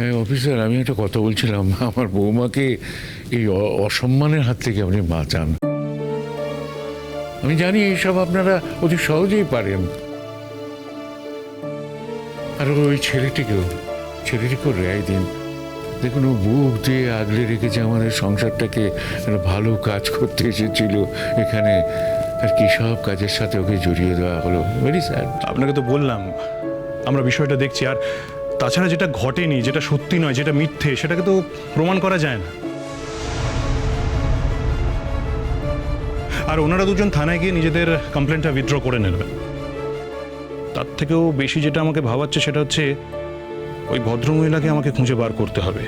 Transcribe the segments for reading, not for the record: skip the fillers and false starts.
হ্যাঁ অফিসার, আমি একটা কথা বলছিলাম, আমার বৌমাকে এই অসম্মানের হাত থেকে আপনি বাঁচান। আমি জানি এইসব আপনারা অতি সহজেই পারেন। আর ওই ছেলেটিকেও রেহাই দিন। দেখুন, ও বুক দিয়ে আগলে রেখেছে আমাদের সংসারটাকে, একটা ভালো কাজ করতে এসেছিল এখানে, আর কি সব কাজের সাথে ওকে জড়িয়ে দেওয়া হলো। Very sad. আপনাকে তো বললাম আমরা বিষয়টা দেখছি, আর তাছাড়া যেটা ঘটেনি, যেটা সত্যি নয়, যেটা মিথ্যে, সেটাকে তো প্রমাণ করা যায় না। আর ওনারা দুজন থানায় গিয়ে নিজেদের কমপ্লেনটা উইথড্র করে নেবেন। তার থেকেও বেশি যেটা আমাকে ভাবাচ্ছে সেটা হচ্ছে ওই ভদ্রমহিলাকে আমাকে খুঁজে বার করতে হবে,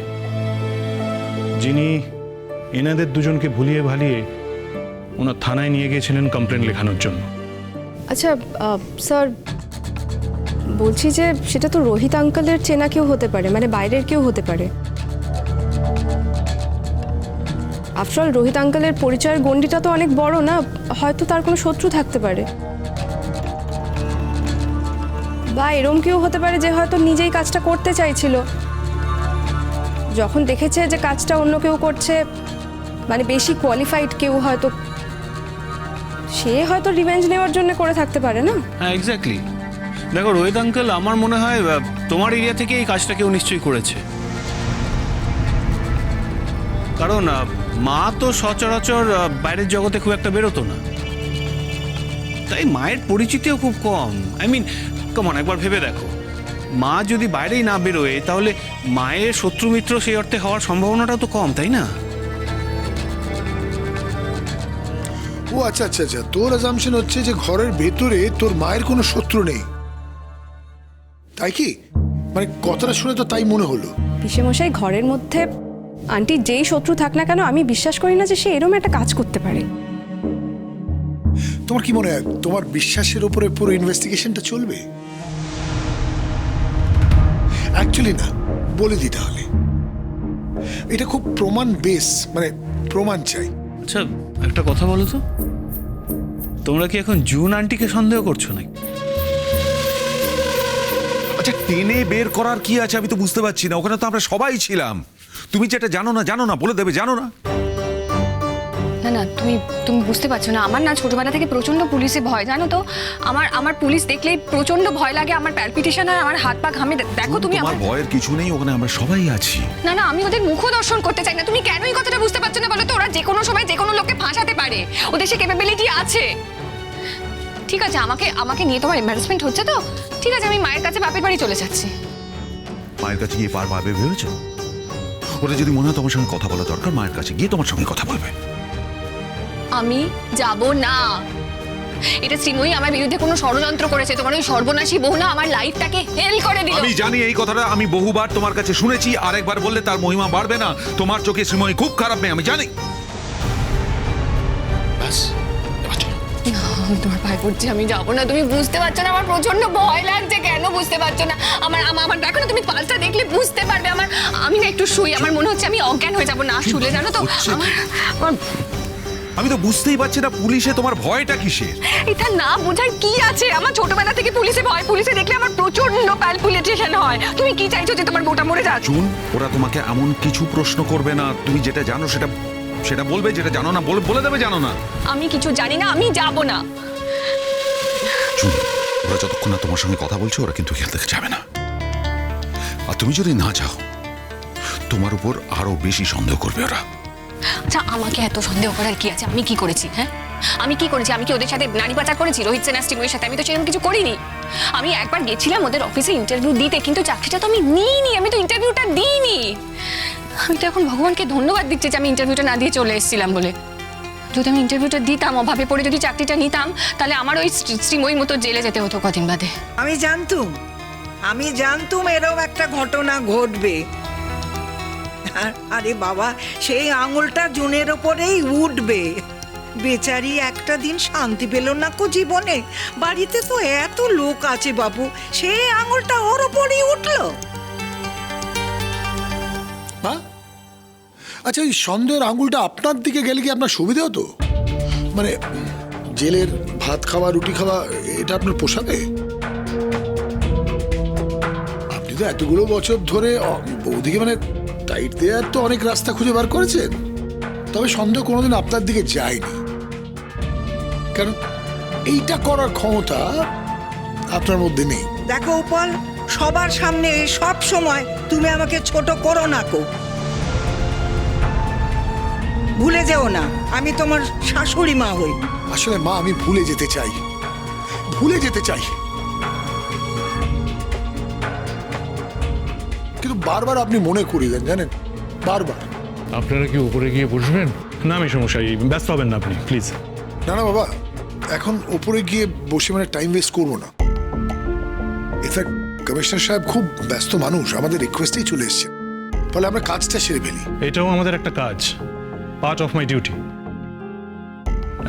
যিনি এনাদের দুজনকে ভুলিয়ে ভালিয়ে ওনার থানায় নিয়ে গিয়েছিলেন কমপ্লেন লেখানোর জন্য। আচ্ছা স্যার, বলছি যে সেটা তো রোহিত আঙ্কেলের চেনা কেউ হতে পারে, মানে বাইরের কেউ হতে পারে। আফটার অল রোহিত আঙ্কেলের পরিচয়ের গণ্ডিটা তো অনেক বড় না, হয়তো তার কোনো শত্রু থাকতে পারে, বা এরম কেউ হতে পারে যে হয়তো নিজেই কাজটা করতে চাইছিল, যখন দেখেছে যে কাজটা অন্য কেউ করছে, মানে বেশি কোয়ালিফাইড কেউ, হয়তো সে হয়তো রিভেঞ্জ নেওয়ার জন্য করে থাকতে পারে না। হ্যাঁ এক্স্যাক্টলি। দেখো রোহিত আঙ্কেল, আমার মনে হয় তোমার এরিয়া থেকে এই কাজটা কেউ নিশ্চয়ই করেছে, কারণ মা তো সচরাচর বাইরের জগতে খুব একটা বেরোতো না, তাই মায়ের পরিচিতিও খুব কম। আই মিন কেমন, একবার ভেবে দেখো, মা যদি বাইরেই না বেরোয় তাহলে মায়ের শত্রু মিত্র সেই অর্থে হওয়ার সম্ভাবনাটাও তো কম, তাই না? ও আচ্ছা আচ্ছা আচ্ছা, তোর অ্যাজাম্পশন হচ্ছে যে ঘরের ভেতরে তোর মায়ের কোনো শত্রু নেই, তাই কি? মানে কথাটা শুনে তো তাই মনে হলো। পিসেমশাই, ঘরের মধ্যে আন্টি যেই শত্রু থাক না কেন, আমি বিশ্বাস করি না যে সে এরকম একটা কাজ করতে পারে। তোমার কি মনে হয় তোমার বিশ্বাসের উপরে পুরো ইনভেস্টিগেশনটা চলবে? অ্যাকচুয়ালি না, বলে দিই তাহলে, এটা খুব প্রমাণ বেস, মানে প্রমাণ চাই। আচ্ছা একটা কথা বলো তো, তোমরা কি এখন জুন আন্টিকে সন্দেহ করছো নাকি? আচ্ছা টেনে বের করার কি আছে আমি তো বুঝতে পারছি না। ওখানে তো আমরা সবাই ছিলাম। তুমি যেটা জানো না বলে দেবে, জানো না? না না, তুমি তুমি বুঝতে পারছো না। আমার না ছোটবেলা থেকে প্রচন্ড পুলিশে ভয়, জানো তো। আমার পুলিশ দেখলেই প্রচন্ড ভয় লাগে, আমার প্যালপিটেশন আর আমার হাত পা ঘামে। দেখো তুমি, আমার ভয়ের কিছু নেই, ওখানে আমরা সবাই আছি। না না, আমি ওদের মুখ দর্শন করতে চাই না। তুমি কেন এই কথাটা বুঝতে পারছো না বলো তো? ওরা যে কোনো সময় যে কোনো লোককে ফাঁসাতে পারে, ওদের সে ক্যাপাবিলিটি আছে। ঠিক আছে, আমাকে নিয়ে তোমার এম্বারাসমেন্ট হচ্ছে তো, ঠিক আছে, আমি মায়ের কাছে বাপের বাড়ি চলে যাচ্ছি। মায়ের কাছে গিয়ে পার পাবে ভেবেছো? ওরা যদি মনে হয় তোমার সঙ্গে কথা বলা দরকার, মায়ের কাছে গিয়ে তোমার সঙ্গে কথা বলবে। আমি যাব না। এটা শ্রীময়ী আমার বিরুদ্ধে কোনো ষড়যন্ত্র করেছে। তোমার ওই সর্বনাশী বউ না আমার লাইফটাকে হেল করে দিল। আমি জানি এই কথাটা আমি বহুবার তোমার কাছে শুনেছি, আর একবার বললে তার মহিমা বাড়বে না। তোমার চোখে শ্রীময়ী খুব খারাপ মেয়ে, আমি জানি। ব্যাস, এবার চলো। আমি তোমার পায়ে পড়ছি, আমি যাবো না। তুমি বুঝতে পারছো না আমার প্রচন্ড ভয় লাগছে। কেন বুঝতে পারছো না? আমার দেখো না, তুমি পালটা দেখলে বুঝতে পারবে। আমি না একটু শুই, আমার মনে হচ্ছে আমি অজ্ঞান হয়ে যাবো না শুলে, জানো তো। আমার আমি তো বুঝতেই পারছি না পুলিশে তোমার ভয়টা কিসের। এটা না বোঝার কি আছে? আমার ছোটবেলা থেকে পুলিশে ভয়, পুলিশে দেখলে আমার প্রচন্ড প্যালপিটেশন হয়। তুমি কি চাইছো যে তোমার বউটা মরে যাক? জুন, ওরা তোমাকে এমন কিছু প্রশ্ন করবে না। তুমি যেটা জানো সেটা বলবে, যেটা জানো না বলে দেবে জানো না। আমি কিছু জানি না, আমি যাব না। জুন, ওরা যতক্ষণ না তোমার সঙ্গে কথা বলছে ওরা কিন্তু এখান থেকে যাবে না। আর তুমি যদি না যাও, তোমার উপর আরো বেশি সন্দেহ করবে ওরা। আচ্ছা, আমাকে এত সন্দেহ করার কি আছে? আমি কি করেছি? হ্যাঁ, আমি কি করেছি? আমি কি ওদের সাথে নারী পাচার করেছি? রোহিত সেনা শ্রীময়ীর সাথে আমি তো সেরকম কিছু করিনি। আমি একবার গেছিলাম ওদের অফিসে ইন্টারভিউ দিতে, কিন্তু চাকরিটা তো আমি নিইনি। আমি তো ইন্টারভিউটা দিইনি। আমি তো এখন ভগবানকে ধন্যবাদ দিচ্ছি যে আমি ইন্টারভিউটা না দিয়ে চলে এসেছিলাম বলে। যদি আমি ইন্টারভিউটা দিতাম, অভাবে পড়ে যদি চাকরিটা নিতাম, তাহলে আমার ওই শ্রীময়ীর মতো জেলে যেতে হতো কদিন বাদে। আমি জানতুম এরকম একটা ঘটনা ঘটবে। আরে বাবা, সেই আঙুলটা জুনের ওপরেই উঠবে। বেচারি একটা দিন শান্তি পেল না কো জীবনে। বাড়িতে তো এত লোক আছে বাবু, সেই আঙুলটা ওর ওপরেই উঠলো। হ্যাঁ, আচ্ছা, ওই সন্দেহের আঙুলটা আপনার দিকে গেলে কি আপনার সুবিধা হতো? মানে জেলের ভাত খাওয়া, রুটি খাওয়া, এটা আপনার পোষাবে? আপনি আপনি তো এতগুলো বছর ধরে বৌদিকে মানে টাইট দেওয়ার তো অনেক রাস্তা খুঁজে বার করেছেন, তবে সন্দেহ কোনোদিন আপনার দিকে যায়নি, কারণ এইটা করার ক্ষমতা আপনার মধ্যে নেই। দেখো উপল, সবার সামনে সব সময় তুমি আমাকে ছোট করো না কো। ভুলে যেও না আমি তোমার শাশুড়ি মা হই। আসলে মা, আমি ভুলে যেতে চাই, ভুলে যেতে চাই, কিন্তু বারবার আপনি মনে করিয়ে দেন, জানেন, বারবার। আপনারা কি উপরে গিয়ে বসবেন? না আমি সমস্যা, ব্যস্ত হবেন না আপনি প্লিজ। না না বাবা, এখন উপরে গিয়ে বসে মানে টাইম ওয়েস্ট করবো না। ইনফ্যাক্ট কমিশনার সাহেব খুব ব্যস্ত মানুষ, আমাদের রিকোয়েস্টেই চলে এসেছেন, ফলে আমরা কাজটা সেরে ফেলি। এটাও আমাদের একটা কাজ, পার্ট অফ মাই ডিউটি।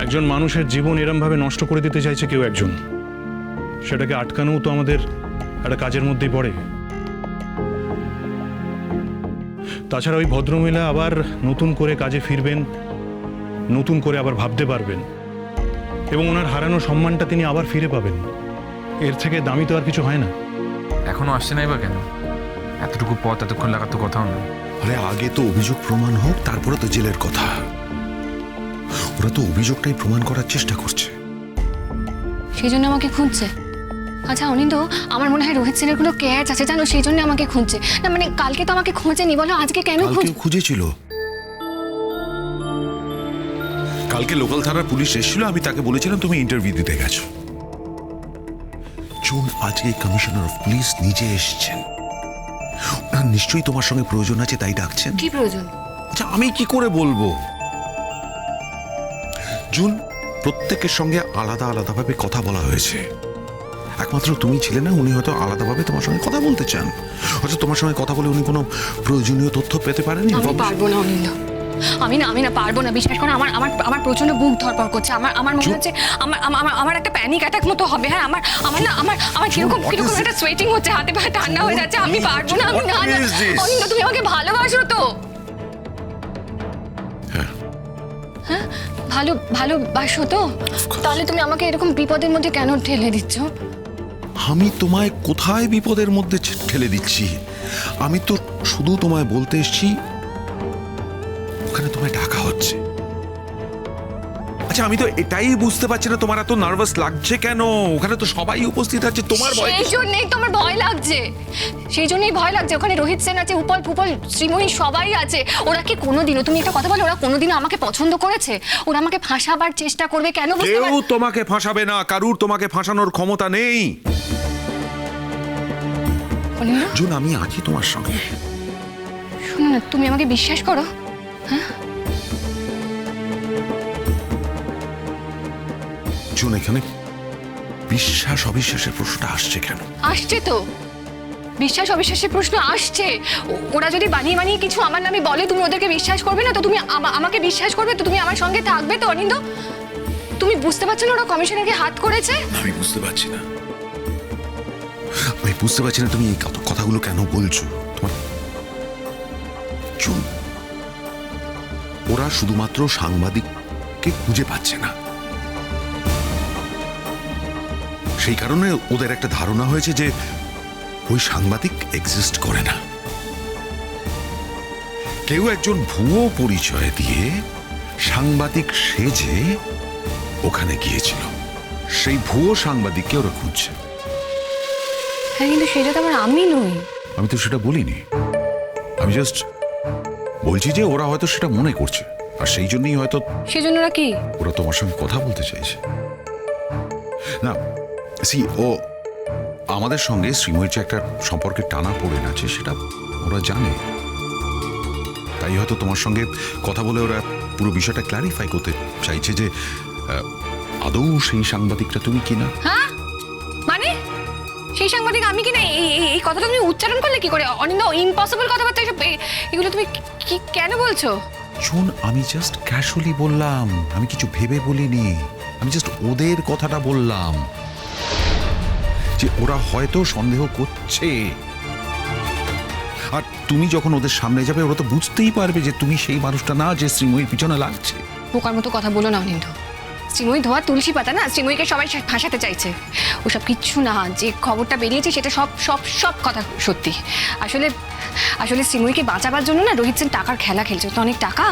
একজন মানুষের জীবন এরমভাবে নষ্ট করে দিতে চাইছে কেউ একজন, সেটাকে আটকানোও তো আমাদের একটা কাজের মধ্যেই পড়ে। তাছাড়া ওই ভদ্রমহিলা আবার নতুন করে কাজে ফিরবেন, নতুন করে আবার ভাবতে পারবেন, এবং ওনার হারানো সম্মানটা তিনি আবার ফিরে পাবেন। এর থেকে দামি তো আর কিছু হয় না। এখনো আসছে নাই বা কেন? এতটুকু পথ এতক্ষণ লাগার তো কথাও না। আরে আগে তো অভিযোগ প্রমাণ হোক, তারপরে তো জেলের কথা। ওরা তো অভিযোগটাই প্রমাণ করার চেষ্টা করছে। সেই জন্য আমাকে খুঁজছে। আচ্ছা অনিন্দ, আমার মনে হয় রোহিত সেনের কোনো ক্যাচ আছে জানো, সেই জন্য আমাকে খুঁজছে। না মানে কালকে তো আমাকে খোঁজেনি, বলো আজকে কেন কালকেও খুঁজেছিল। কালকে লোকাল থানার পুলিশ এসেছিল, আমি তাকে বলেছিলাম তুমি ইন্টারভিউ দিতে গেছো। চুন, আজকে কমিশনার অফ পুলিশ নিজে এসেছেন, ওনার নিশ্চয়ই তোমার সঙ্গে প্রয়োজন আছে তাই ডাকছেন। কি প্রয়োজন? আচ্ছা আমি কি করে বলবো? জুন, প্রত্যেকের সঙ্গে আলাদা আলাদাভাবে কথা বলা হয়েছে। একমাত্র তুমি ছিলে না, উনি হয়তো আলাদাভাবে তোমার সঙ্গে কথা বলতে চান। হয়তো তোমার সঙ্গে কথা বলে উনি কোনো প্রয়োজনীয় তথ্য পেতে পারেন। আমি পারবো না অনিন্দ, আমি না পারবো না। বিশ্বাস করো, আমার আমার আমার প্রচন্ড বুক ধরপড় করছে। আমার মনে হচ্ছে আমার একটা প্যানিক অ্যাটাক মতো হবে। হ্যাঁ, আমার কিরকম একটা সোয়েটিং হচ্ছে, হাতে পায়ে ঠান্ডা হয়ে যাচ্ছে। আমি পারবো না, আমি না। অনিন্দ, তুমি আমাকে ভালোবাসো তো? হ্যাঁ, ভালোবাসো তো? তাহলে তুমি আমাকে এরকম বিপদের মধ্যে কেন ঠেলে দিচ্ছ? আমি তোমায় কোথায় বিপদের মধ্যে ঠেলে দিচ্ছি? আমি তো শুধু তোমায় বলতে এসেছি ওখানে তোমায় ডাকা হচ্ছে। আচ্ছা আমি তো এটাই বুঝতে পারছি না তোমার এত নার্ভাস লাগছে কেন? ওখানে তো সবাই উপস্থিত আছে, তোমার ভয়? সেই জন্যই তোমার ভয় লাগছে, সেই জন্যই ভয় লাগছে। ওখানে রোহিত সেন আছে, উপল ফুপল শ্রীময়ী সবাই আছে। ওরা কি কোনোদিনও, তুমি একটা কথা বলো, ওরা কোনোদিনও আমাকে পছন্দ করেছে? ওরা আমাকে ফাঁসাবার চেষ্টা করবে কেন? কেউ তোমাকে ফাঁসাবে না, কারুর তোমাকে ফাঁসানোর ক্ষমতা নেই। জুন, আমি আছি তোমার সঙ্গে। শোনো না, তুমি আমাকে বিশ্বাস করো। হ্যাঁ জুন, এখানে বিশ্বাস অবিশ্বাসের প্রশ্নটা আসছে কেন? আসছে তো, বিশ্বাস অবিশ্বাসের প্রশ্ন আসছে। ওরা যদি বানিয়ে বানিয়ে কিছু আমার নামে বলে, তুমি ওদেরকে বিশ্বাস করবে না তো? তুমি আমাকে বিশ্বাস করবে তো? তুমি আমার সঙ্গে থাকবে তো অনিন্দ? তুমি বুঝতে পারছো না ওরা কমিশনারকে হাত করেছে? আমি বুঝতে পারছি না, আমি বুঝতে পারছি না তুমি এই কথাগুলো কেন বলছো। তোমার জুন, ওরা শুধুমাত্র সাংবাদিককে খুঁজে পাচ্ছে না, সেই কারণে ওদের একটা ধারণা হয়েছে যে ওই সাংবাদিক এক্সিস্ট করে না। কেউ একজন ভুয়ো পরিচয় দিয়ে সাংবাদিক সেজে ওখানে গিয়েছিল, সেই ভুয়ো সাংবাদিককে ওরা খুঁজছে। হ্যাঁ, কিন্তু সেটা তো আমি নই। আমি তো সেটা বলিনি, আমি জাস্ট বলছি যে ওরা হয়তো সেটা মনে করছে, আর সেই জন্যই হয়তো সেজন্য ওরা কি ওরা তোমার সঙ্গে কথা বলতে চাইছে। না সি, ও আমাদের সঙ্গে শ্রীময়ীর যে একটা সম্পর্কে টানা পড়ে আছে সেটা ওরা জানে, তাই হয়তো তোমার সঙ্গে কথা বলে ওরা পুরো বিষয়টা ক্লারিফাই করতে চাইছে যে আদৌ সেই সাংবাদিকটা তুমি কিনা। হ্যাঁ মানে সেই সাংবাদিক আমি কিনা? এই কথাটা তুমি উচ্চারণ করলে কি করে অনিন্দ? ইম্পসিবল কথাবার্তা এগুলো তুমি কি কেন বলছো? শুন, আমি জাস্ট ক্যাজুয়ালি বললাম, আমি কিছু ভেবে বলিনি, আমি জাস্ট ওদের কথাটা বললাম যে ওরা হয়তো সন্দেহ করছে, আর তুমি যখন ওদের সামনে যাবে ওরা তো বুঝতেই পারবে যে তুমি সেই মানুষটা না যে শ্রীময়ীর পিছনে লাগছে। বোকার মতো কথা বলো না অনিন্দ। শ্রীময়ী ধোয়া তুলসী পাতা না, শ্রীময়ীকে সবাই ফাঁসাতে চাইছে। ওসব কিচ্ছু না, যে খবরটা বেরিয়েছে সেটা সব সব সব কথা সত্যি। আসলে আসলে শ্রীময়ীকে বাঁচাবার জন্য না রোহিত সেন টাকার খেলা খেলছে, তো অনেক টাকা।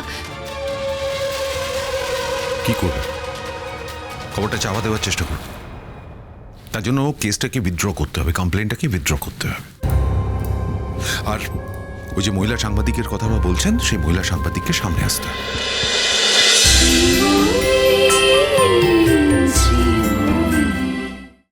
কি করবে? খবরটা চাপা দেওয়ার চেষ্টা করবে। তার জন্য কেসটাকে উইথড্র করতে হবে, কমপ্লেনটাকে উইথড্র করতে হবে। আর ওই যে মহিলা সাংবাদিকের কথা বলছেন, সেই মহিলা সাংবাদিককে সামনে আসতে হবে।